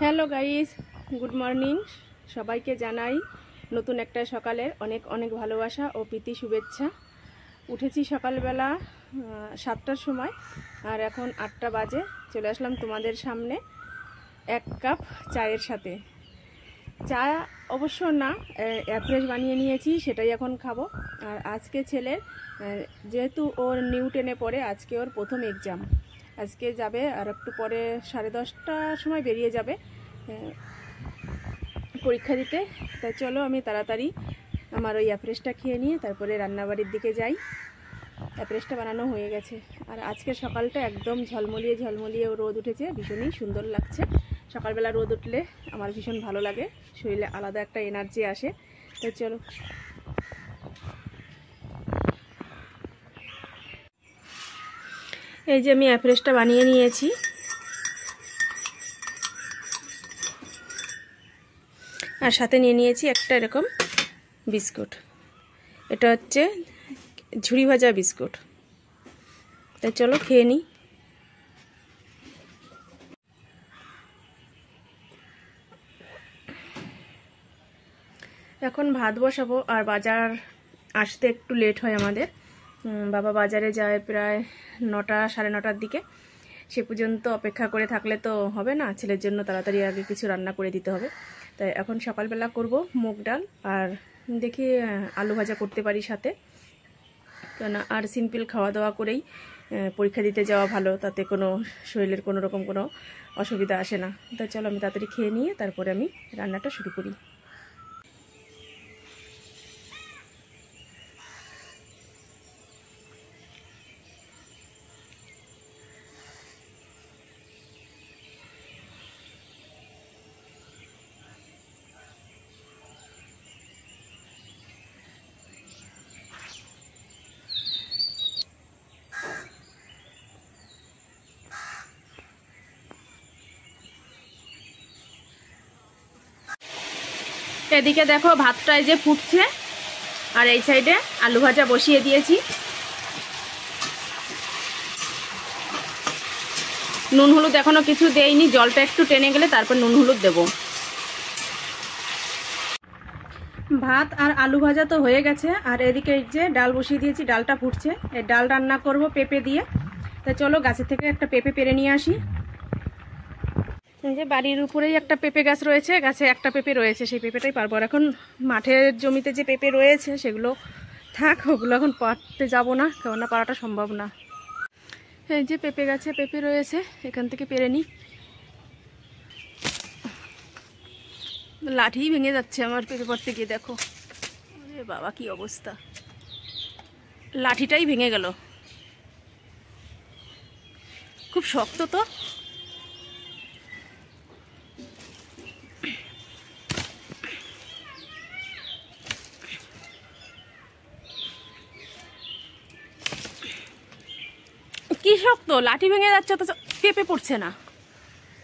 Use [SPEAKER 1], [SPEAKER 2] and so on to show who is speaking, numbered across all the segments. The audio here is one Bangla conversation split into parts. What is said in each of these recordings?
[SPEAKER 1] Hello guys, good morning. সবাইকে জানাই নতুন একটা সকালের অনেক অনেক ভালোবাসা ও প্রীতি শুভেচ্ছা। উঠেছি সকালবেলা 7টার সময়, আর এখন 8টা বাজে। চলে আসলাম তোমাদের সামনে এক কাপ চায়ের সাথে। চা অবশ্য না, অ্যাফ্রেশ বানিয়ে নিয়েছি, সেটাই এখন খাবো। আর আজকে ছেলের যেহেতু ওর নিউ 10-এ পড়ে, আজকে ওর প্রথম এক্সাম। আজকে যাবে, আর একটু পরে 10:30টার সময় বেরিয়ে যাবে পরীক্ষা দিতে। তাই চলো আমি তাড়াতাড়ি আমার ওই অ্যাফ্রেশটা খেয়ে নিয়ে তারপরে রান্নাবাড়ির দিকে যাই। অ্যাফ্রেশটা বানানো হয়ে গেছে। আর আজকের সকালটা একদম ঝলমলিয়ে ঝলমলিয়ে রোদ উঠেছে, ভীষণই সুন্দর লাগছে। সকালবেলা রোদ উঠলে আমার ভীষণ ভালো লাগে, শরীরে আলাদা একটা এনার্জি আসে। তাই চলো। এই যে আমি অ্যাফ্রেশটা বানিয়ে নিয়েছি। আর সাথে নিয়ে নিয়েছি একটা এরকম বিস্কুট। এটা হচ্ছে ঝুড়ি ভাজা বিস্কুট। তাই চলো খেয়ে নিই। এখন ভাত বসাবো। আর বাজার আসতে একটু লেট হয় আমাদের। বাবা বাজারে যায় প্রায় 9টা, 9:30টার দিকে। সে পর্যন্ত অপেক্ষা করে থাকলে তো হবে না, ছেলের জন্য তাড়াতাড়ি আগে কিছু রান্না করে দিতে হবে। তাই এখন সকালবেলা করব মুগ ডাল, আর দেখি আলু ভাজা করতে পারি সাথে। কেন আর সিম্পল খাওয়া দাওয়া করেই পরীক্ষা দিতে যাওয়া ভালো, তাতে কোনো শরীরের কোনো রকম কোনো অসুবিধা আসে না। তাই চলো আমি তাড়াতাড়ি খেয়ে নিয়ে তারপরে আমি রান্নাটা শুরু করি। এদিকে দেখো ভাতটাই যে ফুটছে, আর এই সাইডে আলু ভাজা বসিয়ে দিয়েছি। নুন হলুদ এখনো কিছু দেইনি, জলটা একটু টেনে গেলে তারপর নুন হলুদ দেব। ভাত আর আলু ভাজা তো হয়ে গেছে, আর এদিকে এই যে ডাল বসিয়ে দিয়েছি, ডালটা ফুটছে। এই ডাল রান্না করব পেঁপে দিয়ে। তাই চলো গাছের থেকে একটা পেঁপে পেরে নিয়ে আসি। যে বাড়ির উপরেই একটা পেঁপে গাছ রয়েছে, গাছে একটা পেঁপে রয়েছে, সেই পেঁপেটাই পারবো। আর এখন মাঠের জমিতে যে পেঁপে রয়েছে সেগুলো থাক, ওগুলো এখন পাড়তে যাব না, কেননা পাড়াটা সম্ভব না। এই যে পেঁপে গাছে পেঁপে রয়েছে, এখান থেকে পেরে নিই। লাঠি ভেঙে যাচ্ছে আমার পেঁপে পাড়তে গিয়ে, দেখো আরে বাবা কি অবস্থা, লাঠিটাই ভেঙে গেল। খুব শক্ত তো। কি শক্ত, লাঠি ভেঙে যাচ্ছে তো পেঁপে পড়ছে না।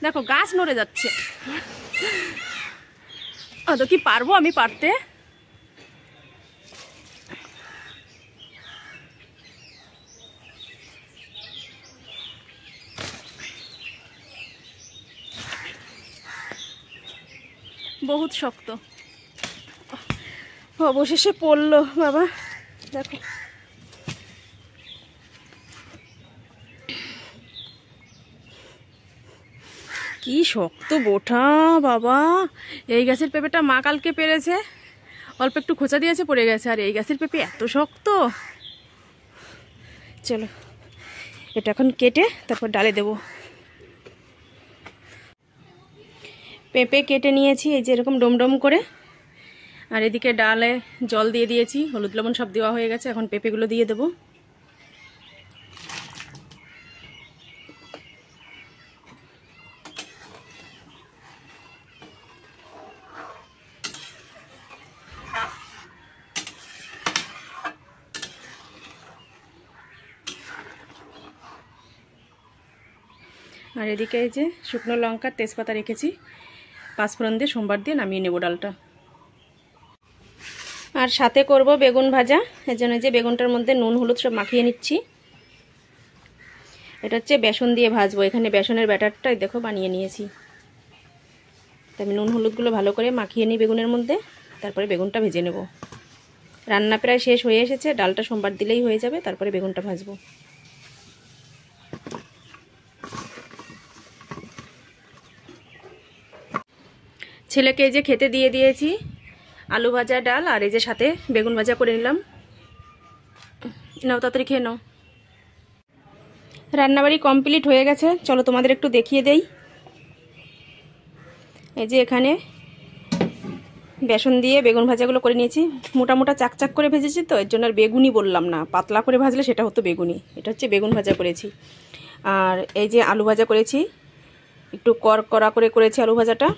[SPEAKER 1] দেখো গাছ নড়ে যাচ্ছে। অত কি পারবো আমি পারতে? বহুত শক্ত। অবশেষে পড়লো বাবা, দেখো। কি শক্ত বোঠা বাবা। এই গাছের পেঁপেটা মা কালকে পেরেছে, অল্প একটু খোঁচা দিয়েছে, পড়ে গেছে। আর এই গাছের পেঁপে এত শক্ত। চলো এটা এখন কেটে তারপর ডালে দেব। পেঁপে কেটে নিয়েছি এই যে এরকম ডোমডোম করে। আর এদিকে ডালে জল দিয়ে দিয়েছি, হলুদ লবণ সব দেওয়া হয়ে গেছে। এখন পেঁপেগুলো দিয়ে দেবো। আর এদিকে এই যে শুকনো লঙ্কা তেজপাতা রেখেছি, পাঁচফোড়ন দিয়ে সোমবার দিয়ে নামিয়ে নেব ডালটা। আর সাথে করব বেগুন ভাজা। এর জন্য যে বেগুনটার মধ্যে নুন হলুদ সব মাখিয়ে নিচ্ছি। এটা হচ্ছে বেসন দিয়ে ভাজবো। এখানে বেসনের ব্যাটারটা দেখো বানিয়ে নিয়েছি। আমি নুন হলুদগুলো ভালো করে মাখিয়ে নিই বেগুনের মধ্যে, তারপরে বেগুনটা ভেজে নেব। রান্না প্রায় শেষ হয়ে এসেছে, ডালটা সোমবার দিলেই হয়ে যাবে, তারপরে বেগুনটা ভাজবো। ছেলেকে এই যে খেতে দিয়ে দিয়েছি, আলু ভাজা, ডাল, আর এই যে সাথে বেগুন ভাজা করে নিলাম। নাও তাড়াতাড়ি খেয়ে নাও। রান্নাবাড়ি কমপ্লিট হয়ে গেছে, চলো তোমাদের একটু দেখিয়ে দেই। এই যে এখানে বেসন দিয়ে বেগুন ভাজাগুলো করে নিয়েছি। মোটা মোটা চাকচাক করে ভেজেছি তো, এর জন্য আর বেগুনি বললাম না, পাতলা করে ভাজলে সেটা হতো বেগুনি। এটা হচ্ছে বেগুন ভাজা করেছি। আর এই যে আলু ভাজা করেছি, একটু কড়া করে করেছি আলু ভাজাটা।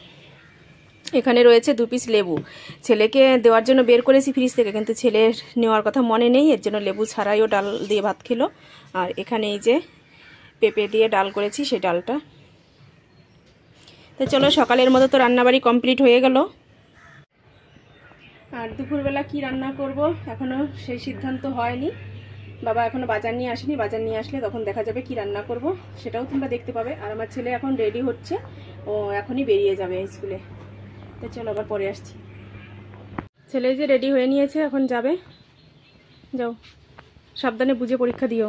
[SPEAKER 1] এখানে রয়েছে 2 পিস লেবু, ছেলেকে দেওয়ার জন্য বের করেছি ফ্রিজ থেকে, কিন্তু ছেলের নেওয়ার কথা মনে নেই, এর জন্য লেবু ছাড়াইও ডাল দিয়ে ভাত খেলো। আর এখানে এই যে পেঁপে দিয়ে ডাল করেছি, সেই ডালটা। তো চলো, সকালের মতো তো রান্নাবাড়ি কমপ্লিট হয়ে গেল। আর দুপুরবেলা কি রান্না করব এখনও সেই সিদ্ধান্ত হয়নি। বাবা এখনও বাজার নিয়ে আসেনি, বাজার নিয়ে আসলে তখন দেখা যাবে কি রান্না করব, সেটাও তোমরা দেখতে পাবে। আর আমার ছেলে এখন রেডি হচ্ছে, ও এখনই বেরিয়ে যাবে স্কুলে। তো চলো আবার পরে আসছি। ছেলে যে রেডি হয়ে নিয়েছে, এখন যাবে। যাও, সাবধানে বুঝে পরীক্ষা দিও।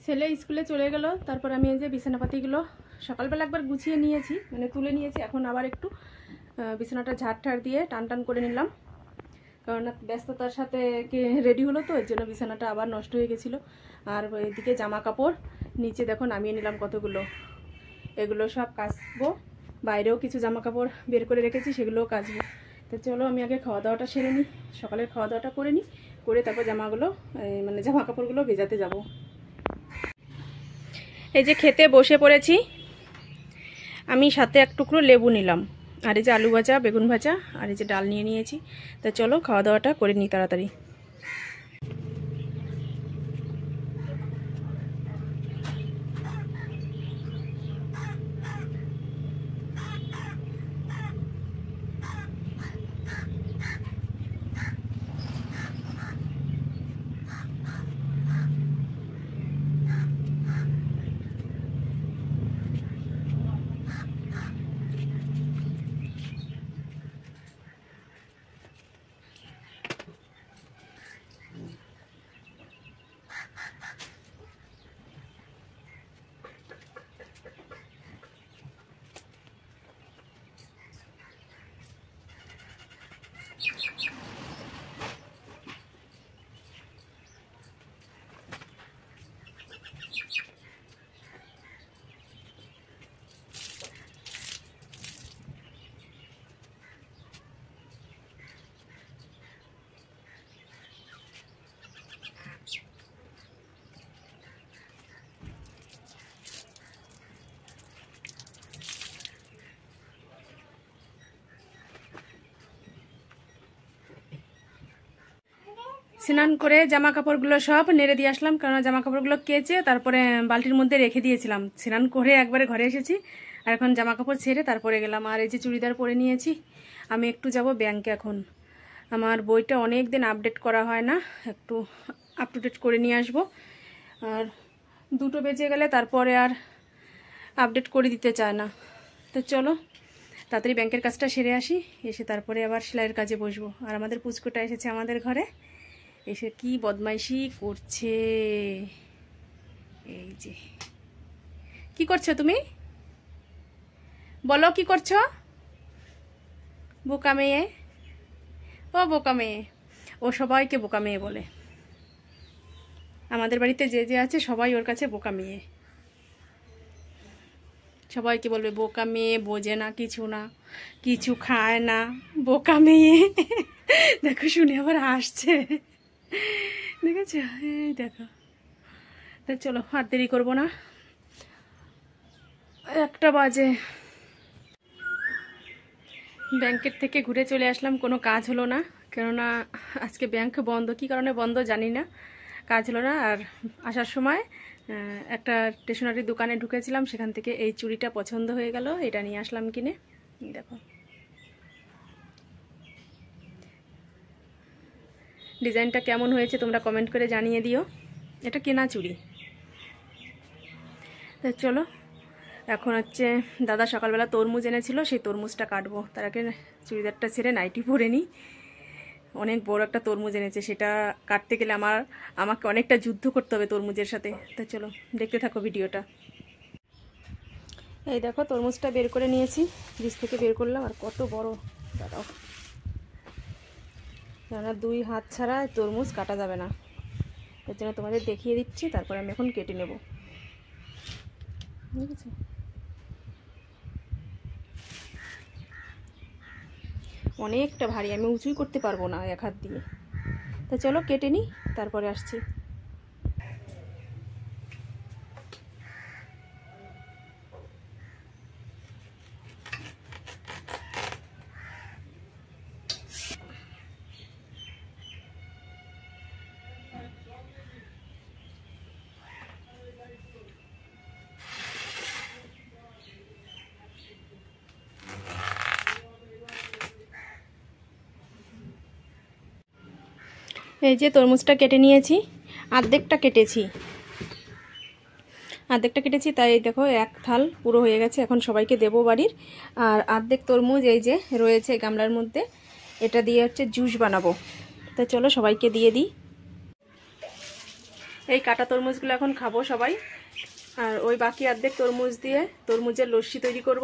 [SPEAKER 1] ছেলে স্কুলে চলে গেল, তারপর আমি এই যে বিছানাপাতিগুলো সকালবেলা একবার গুছিয়ে নিয়েছি, মানে তুলে নিয়েছি। এখন আবার একটু বিছানাটা ঝাড় দিয়ে টান করে নিলাম, কারণ ব্যস্ততার সাথে রেডি হলো তো, এর জন্য বিছানাটা আবার নষ্ট হয়ে গেছিলো। আর এদিকে জামা কাপড় নিচে দেখো নামিয়ে নিলাম কতগুলো, এগুলো সব কাচবো। বাইরেও কিছু জামা কাপড় বের করে রেখেছি, সেগুলোও কাচবো। তো চলো আমি আগে খাওয়া দাওয়াটা সেরে নিই, সকালের খাওয়া দাওয়াটা করে নিই, করে তারপর জামা কাপড়গুলো ভেজাতে যাব। এই যে খেতে বসে পড়েছি, আমি সাথে 1 টুকরো লেবু নিলাম, আর এই যে আলু ভাজা, বেগুন ভাজা, আর এই যে ডাল নিয়ে নিয়েছি। তা চলো খাওয়া দাওয়াটা করে নিই তাড়াতাড়ি। স্নান করে জামা কাপড়গুলো সব নেড়ে দিয়ে আসলাম, কারণ জামা কাপড়গুলো কেচে তারপরে বালতির মধ্যে রেখে দিয়েছিলাম। স্নান করে একবারে ঘরে এসেছি, আর এখন জামা কাপড় ছেড়ে তারপরে গেলাম। আর এই যে চুড়িদার পরে নিয়েছি। আমি একটু যাব ব্যাংকে, এখন আমার বইটা অনেক দিন আপডেট করা হয় না, একটু আপ টু ডেট করে নিয়ে আসবো। আর 2টো বেজে গেলে তারপরে আর আপডেট করে দিতে চায় না। তো চলো তাড়াতাড়ি ব্যাংকের কাজটা সেরে আসি, এসে তারপরে আবার সেলাইয়ের কাজে বসবো। আর আমাদের পুচকুটা এসেছে আমাদের ঘরে, এসে কি বদমাইশি করছে। এই যে কি করছো তুমি, বলো কি করছো? বোকা মেয়ে, ও বোকা মেয়ে, ও সবাইকে বোকা মেয়ে বলে। আমাদের বাড়িতে যে আছে সবাই ওর কাছে বোকা মেয়ে, সবাইকে বলবে বোকা মেয়ে, বোঝে না কিছু, না কিছু খায় না, বোকা মেয়ে। দেখো শুনে আবার হাসছে, দেখেছো? এই দেখো। তা চলো আর দেরি করবো না, 1টা বাজে। ব্যাংকের থেকে ঘুরে চলে আসলাম, কোনো কাজ হলো না, কেননা আজকে ব্যাংক বন্ধ। কী কারণে বন্ধ জানি না, কাজ হলো না। আর আসার সময় একটা স্টেশনারি দোকানে ঢুকেছিলাম, সেখান থেকে এই চুড়িটা পছন্দ হয়ে গেল, এটা নিয়ে আসলাম কিনে। দেখো ডিজাইনটা কেমন হয়েছে তোমরা কমেন্ট করে জানিয়ে দিও। এটা কেনা চুড়ি। তো চলো, এখন হচ্ছে দাদা সকালবেলা তরমুজ এনেছিল, সেই তরমুজটা কাটবো। তার আগে চুড়িদারটা ছেড়ে নাইটি পরে নিই। অনেক বড় একটা তরমুজ এনেছে, সেটা কাটতে গেলে আমাকে অনেকটা যুদ্ধ করতে হবে তরমুজের সাথে। তো চলো দেখতে থাকো ভিডিওটা। এই দেখো তরমুজটা বের করে নিয়েছি, বীজ থেকে বের করলাম। আর কত বড়, দাঁড়াও, কেননা 2 হাত ছাড়া তরমুজ কাটা যাবে না, এর জন্য তোমাদের দেখিয়ে দিচ্ছি। তারপরে আমি এখন কেটে নেব, ঠিক আছে? অনেকটা ভারী, আমি উঁচুই করতে পারবো না 1 হাত দিয়ে। তো চলো কেটে নিই, তারপরে আসছি। এই যে তরমুজটা কেটে নিয়েছি, অর্ধেকটা কেটেছি, তাই দেখো 1 থাল পুরো হয়ে গেছে। এখন সবাইকে দেবো বাড়ির। আর অর্ধেক তরমুজ এই যে রয়েছে গামলার মধ্যে, এটা দিয়ে হচ্ছে জুস বানাবো। তো চলো সবাইকে দিয়ে দিই। এই কাটা তরমুজগুলো এখন খাবো সবাই। আর ওই বাকি অর্ধেক তরমুজ দিয়ে তরমুজের লস্যি তৈরি করব,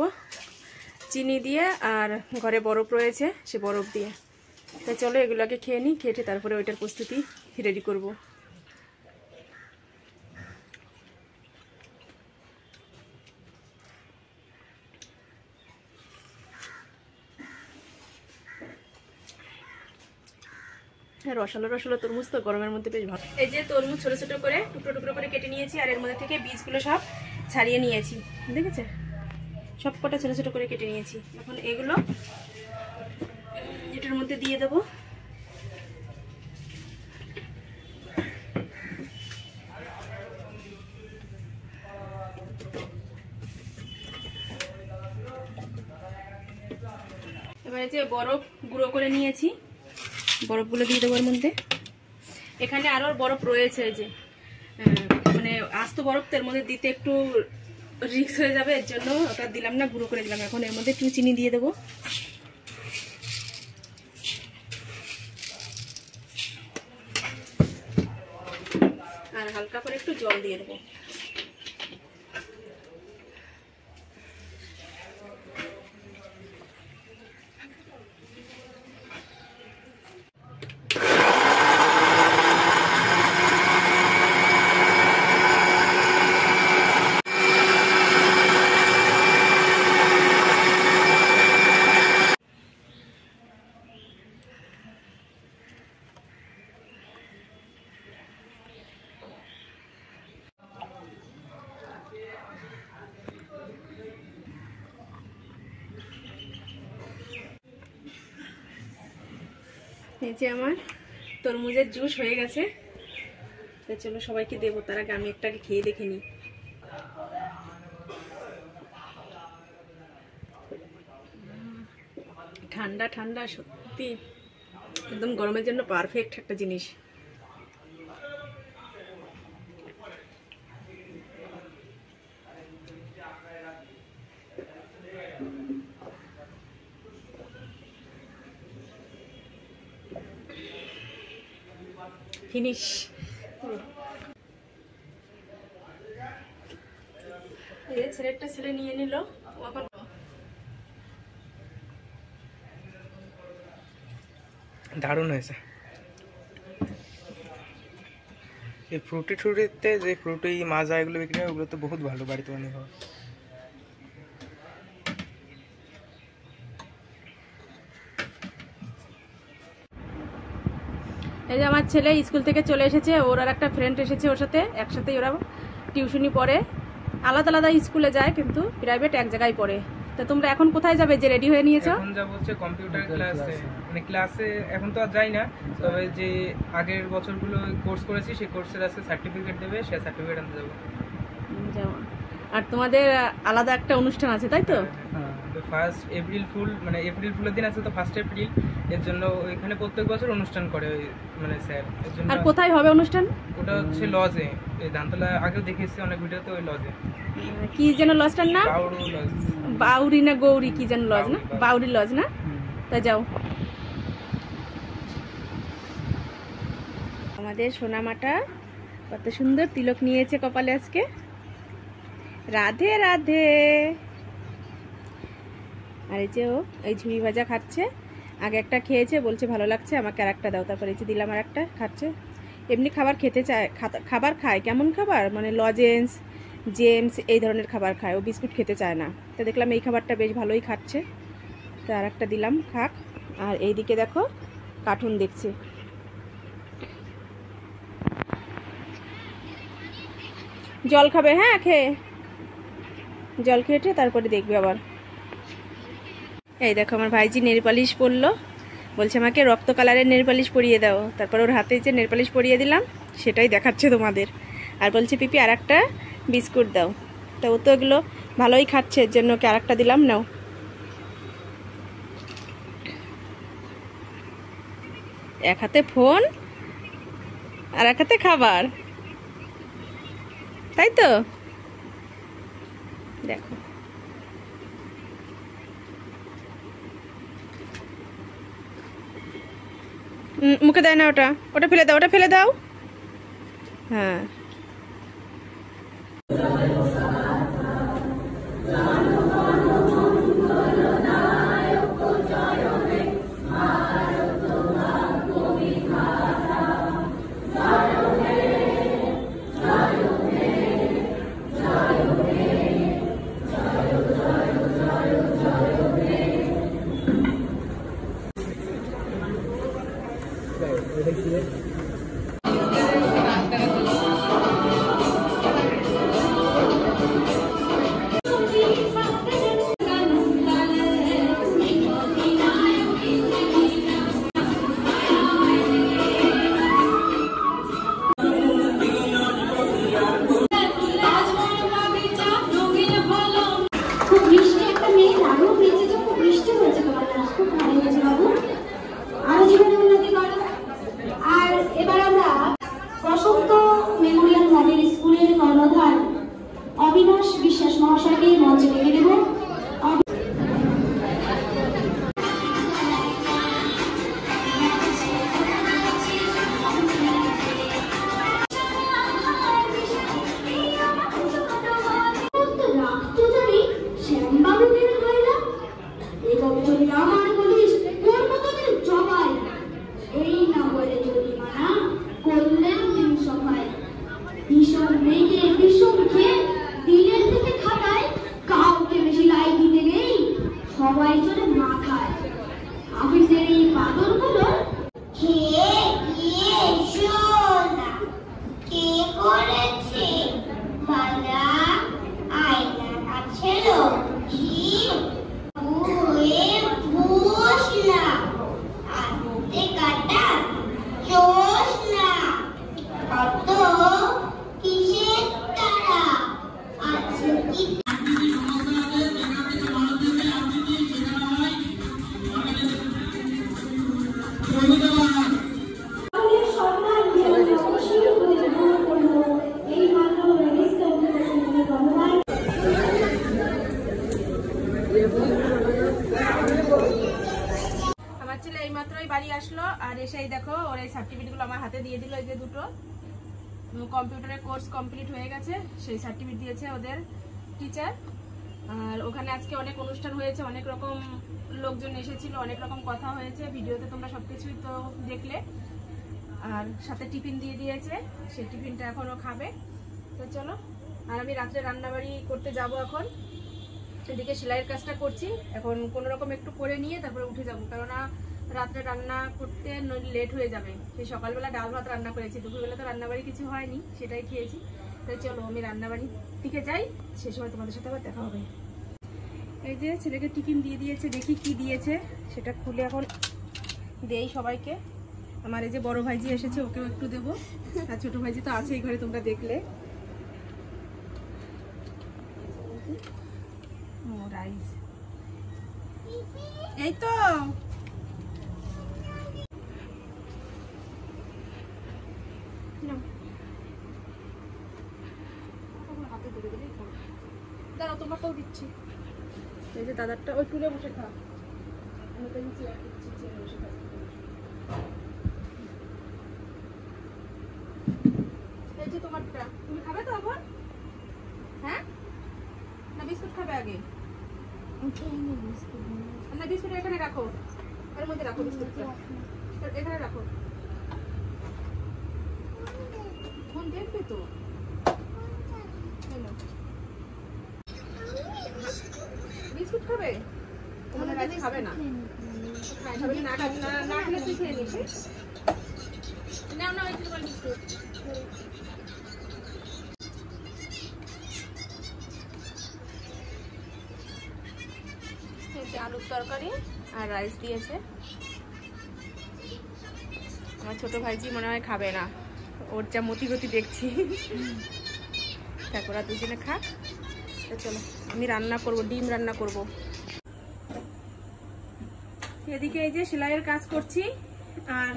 [SPEAKER 1] চিনি দিয়ে, আর ঘরে বরফ রয়েছে সে বরফ দিয়ে। তাই চলো এগুলোকে খেয়ে নিই, খেয়ে তারপরে ওইটার প্রস্তুতি রেডি করব। রসালো রসালো তরমুজ তো গরমের মধ্যে বেশ ভালো। এই যে তরমুজ ছোট ছোট করে টুকরো টুকরো করে কেটে নিয়েছি, আর এর মধ্যে থেকে বীজগুলো সব ছাড়িয়ে নিয়েছি, দেখেছে? সব কটা ছোট ছোট করে কেটে নিয়েছি। এখন এগুলো এটার মধ্যে দিয়ে দেবো। এবারে যে বরফ গুঁড়ো করে নিয়েছি, বরফগুলো দিয়ে দেবো এর মধ্যে। এখানে আরও বরফ রয়েছে, এই যে মানে আস্ত বরফ তো এর মধ্যে দিতে একটু রিস্ক হয়ে যাবে, এর জন্য ওটা দিলাম না, গুঁড়ো করে দিলাম। এখন এর মধ্যে একটু চিনি দিয়ে দেবো, আর হালকা করে একটু জল দিয়ে দেবো। এই যে আমার তরমুজের জুস হয়ে গেছে। তো চলো সবাইকে দেবো, তার আগে আমি একটাকে খেয়ে দেখে নিই। ঠান্ডা ঠান্ডা, সত্যি একদম গরমের জন্য পারফেক্ট একটা জিনিস। ফিনিশ। এই ছেলেটা ছেলে নিয়ে নিল, এখন
[SPEAKER 2] দারুণ হয়েছে। এই ফ্রুটিতে যে ফ্রুটি মাজা এগুলো বিক্রি হয়, ওগুলো তো বহুত ভালো বাড়িতে বানিয়ে খাওয়া।
[SPEAKER 1] এই যে আমার ছেলে স্কুল থেকে চলে এসেছে, ওর আর একটা ফ্রেন্ড এসেছে ওর সাথে, একসাথেই ওরা টিউশনি পড়ে। আলাদা আলাদা স্কুলে যায়, কিন্তু প্রাইভেট এক জায়গায় পড়ে। তো তোমরা এখন কোথায় যাবে যে রেডি হয়ে নিয়েছো?
[SPEAKER 2] এখন যাব হচ্ছে কম্পিউটার ক্লাসে। মানে ক্লাসে এখন তো আর যাই না, তবে যে আগের বছরগুলো কোর্স করেছি সেই কোর্সের আছে সার্টিফিকেট দেবে, সেই সার্টিফিকেট আনতে যাবো।
[SPEAKER 1] আর তোমাদের আলাদা একটা অনুষ্ঠান আছে, তাই তো?
[SPEAKER 2] হ্যাঁ। ফার্স্ট এপ্রিল ফুল, মানে এপ্রিল ফুলের দিন আছে তো 1 এপ্রিল, এর জন্য ওইখানে প্রত্যেক বছর অনুষ্ঠান করে মানে স্যার। এর জন্য
[SPEAKER 1] আর কোথায় হবে অনুষ্ঠান?
[SPEAKER 2] ওটা হচ্ছে লজে, এই ধানতলা আগেও দেখেছি অনেক ভিডিওতে, ওই লজে।
[SPEAKER 1] কি যেন লজটার নাম?
[SPEAKER 2] বাউরু লজ,
[SPEAKER 1] বাউরি না গৌরী কি যেন লজ না? বাউরি লজ না? তা যাও। আমাদের সোনামাটা কত সুন্দর তিলক নিয়েছে কপালে আজকে। রাধে রাধে। আর এই যে ও এই ঝুড়ি ভাজা খাচ্ছে, আগে একটা খেয়েছে, বলছে ভালো লাগছে, আমাকে আর একটা দাও। তারপর এই যে দিলাম আর একটা, খাচ্ছে। এমনি খাবার খেতে চায়, খাবার খায়। কেমন খাবার? মানে লজেন্স, জেমস এই ধরনের খাবার খায়, ও বিস্কুট খেতে চায় না। তো দেখলাম এই খাবারটা বেশ ভালোই খাচ্ছে, তো আর একটা দিলাম, খাক। আর এইদিকে দেখো কার্টুন দেখছে। জল খাবে? হ্যাঁ, খেয়ে জল খেয়েছে তারপরে দেখবে আবার। এই দেখো আমার ভাইজি নেল পালিশ পরলো, বলছে আমাকে রক্ত কালারের নেল পালিশ পরিয়ে দাও। তারপর ওর হাতে যে নেল পালিশ পরিয়ে দিলাম সেটাই দেখাচ্ছে তোমাদের। আর বলছে পিপি আর একটা বিস্কুট দাও। তো ও তো এগুলো ভালোই খাচ্ছে, এর জন্য ওকে আর একটা দিলাম। নাও। এক হাতে ফোন আর এক হাতে খাবার, তাই তো? দেখো মুখে দেয় না, ওটা ওটা ফেলে দাও, ওটা ফেলে দাও। হ্যাঁ,
[SPEAKER 3] অবিনাশ বিশ্বাস মহাশয়কে মঞ্চে ডেকে দেব। ভীষণ রেগে ভীষণ খেয়ে দিলের থেকে খাতায় কাউকে বেশি লাই দিতে নেই, সবাই চলে মাথায়। অফিসের এই বাদরগুলো খেয়ে গিয়ে শোনা কে করেছে বালা আয়না কাছে কি বুয়ে ভূষ না আনতে কাটা চোষ না কত কিসের তারা আছে কি
[SPEAKER 1] আমার ছেলে এইমাত্রই বাড়ি আসলো, আর এসেই দেখো ওর এই সার্টিফিকেটগুলো আমার হাতে দিয়ে দিল। এই যে দুটো কম্পিউটারের কোর্স কমপ্লিট হয়ে গেছে, সেই সার্টিফিকেট দিয়েছে ওদের টিচার। আর ওখানে আজকে অনেক অনুষ্ঠান হয়েছে, অনেক রকম লোকজন এসেছিল, অনেক রকম কথা হয়েছে, ভিডিওতে তোমরা সবকিছুই তো দেখলে। আর সাথে টিফিন দিয়ে দিয়েছে, সেই টিফিনটা এখনও খাবে। তো চলো, আর আমি রাত্রে রান্নাবাড়ি করতে যাব এখন। এদিকে সেলাইয়ের কাজটা করছি, এখন কোনো রকম একটু করে নিয়ে তারপরে উঠে যাব, কেননা রাত্রে রান্না করতে লেট হয়ে যাবে। সেই সকালবেলা ডাল ভাত রান্না করেছি, দুপুরবেলা তো রান্নাবাড়ি কিছু হয়নি, সেটাই খেয়েছি। তাই চলো আমি রান্নাবাড়ির দিকে যাই, সে সময় তোমাদের সাথে আবার দেখা হবে। এই যে ছেলেকে টিফিন দিয়ে দিয়েছে, দেখি কি দিয়েছে সেটা খুলে এখন দেই সবাইকে। আমার এই যে বড় ভাইজি এসেছে, ওকেও একটু দেবো, আর ছোট ভাইজি তো আছে এই ঘরে, তোমরা দেখলে। ও রাইস, এই তো দাঁড়াও, তোমাকেও দিচ্ছি। এই যে দাদারটা ওই টুলে বসে খা, আমি তো চেয়ার দিচ্ছি, চেয়ারে বসে খা। এই যে তোমারটা, তুমি খাবে তো এখন? হ্যাঁ না বিস্কুট খাবে আগে? না বিস্কুট এখানে রাখো, এর মধ্যে রাখো বিস্কুটটা, এখানে রাখো। ফোন দেখবে তো। বিস্কুট খাবে? তোমাদের আজ খাবে না? খাবে না, না খেলে তুই খেয়ে নিস। নাও না ওই তোমার বিস্কুট। আলুর তরকারি আর রাইস দিয়েছে। আমার ছোট ভাইজি মনে হয় খাবে না, ওর যা মতি গতি দেখছি। তারপর দুজনে খা। চলো আমি রান্না করব, ডিম রান্না করব। এদিকে এই যে সেলাইয়ের কাজ করছি, আর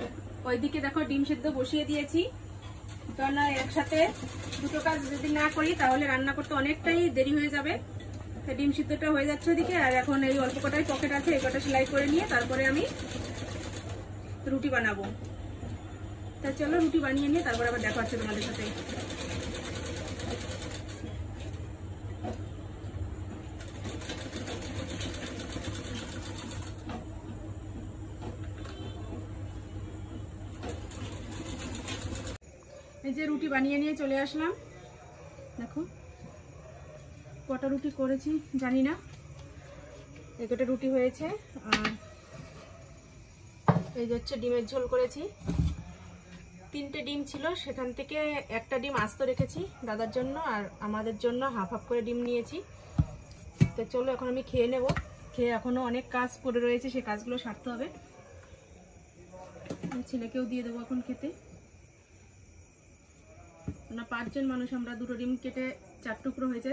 [SPEAKER 1] ওইদিকে দেখো ডিম সেদ্ধ বসিয়ে দিয়েছি। কারণ একসাথে দুটো কাজ যদি না করি তাহলে রান্না করতে অনেকটাই দেরি হয়ে যাবে। ডিম সিদ্ধটা হয়ে যাচ্ছে ওদিকে, আর এখন এই অল্প কটাই পকেট আছে, এই কটা সেলাই করে নিয়ে তারপরে আমি রুটি বানাবো। তা চলো রুটি বানিয়ে নিয়ে তারপরে আবার দেখা হচ্ছে তোমাদের সাথে। এই যে রুটি বানিয়ে নিয়ে চলে আসলাম। দেখো কটা রুটি করেছি জানি না, এই কটা রুটি হয়েছে। আর এই যে হচ্ছে ডিমের ঝোল করেছি। 3টে ডিম ছিল, সেখান থেকে একটা ডিম আস্ত রেখেছি দাদার জন্য, আর আমাদের জন্য হাফ হাফ করে ডিম নিয়েছি। তো চলো এখন আমি খেয়ে নেব। খেয়ে এখনো অনেক কাজ পড়ে রয়েছে, সেই কাজগুলো সারতে হবে। ছেলেকেও দিয়ে দেবো এখন খেতে। না 5 জন মানুষ আমরা, 2টো ডিম কেটে 4 টুকরো হয়েছে,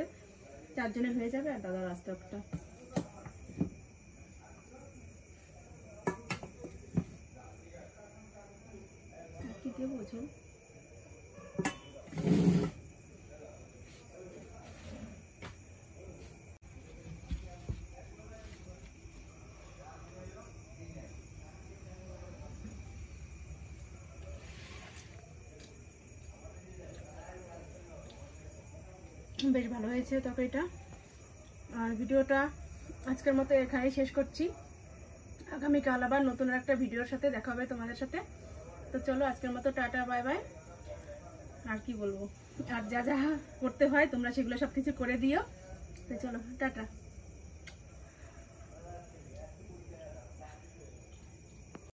[SPEAKER 1] 4 জনের হয়ে যাবে। আর দাদার আস্তে একটা কি দেবো ঝোল। বেশ ভালো হয়েছে তরকারিটা। আর ভিডিওটা আজকের মতো এখানেই শেষ করছি। আগামীকাল আবার নতুন একটা ভিডিওর সাথে দেখা হবে তোমাদের সাথে। তো চলো আজকের মতো টাটা, বাই বাই। আর কি বলবো, আর যা যা করতে হয় তোমরা সেগুলো সবকিছু করে দিও। তো চলো টাটা।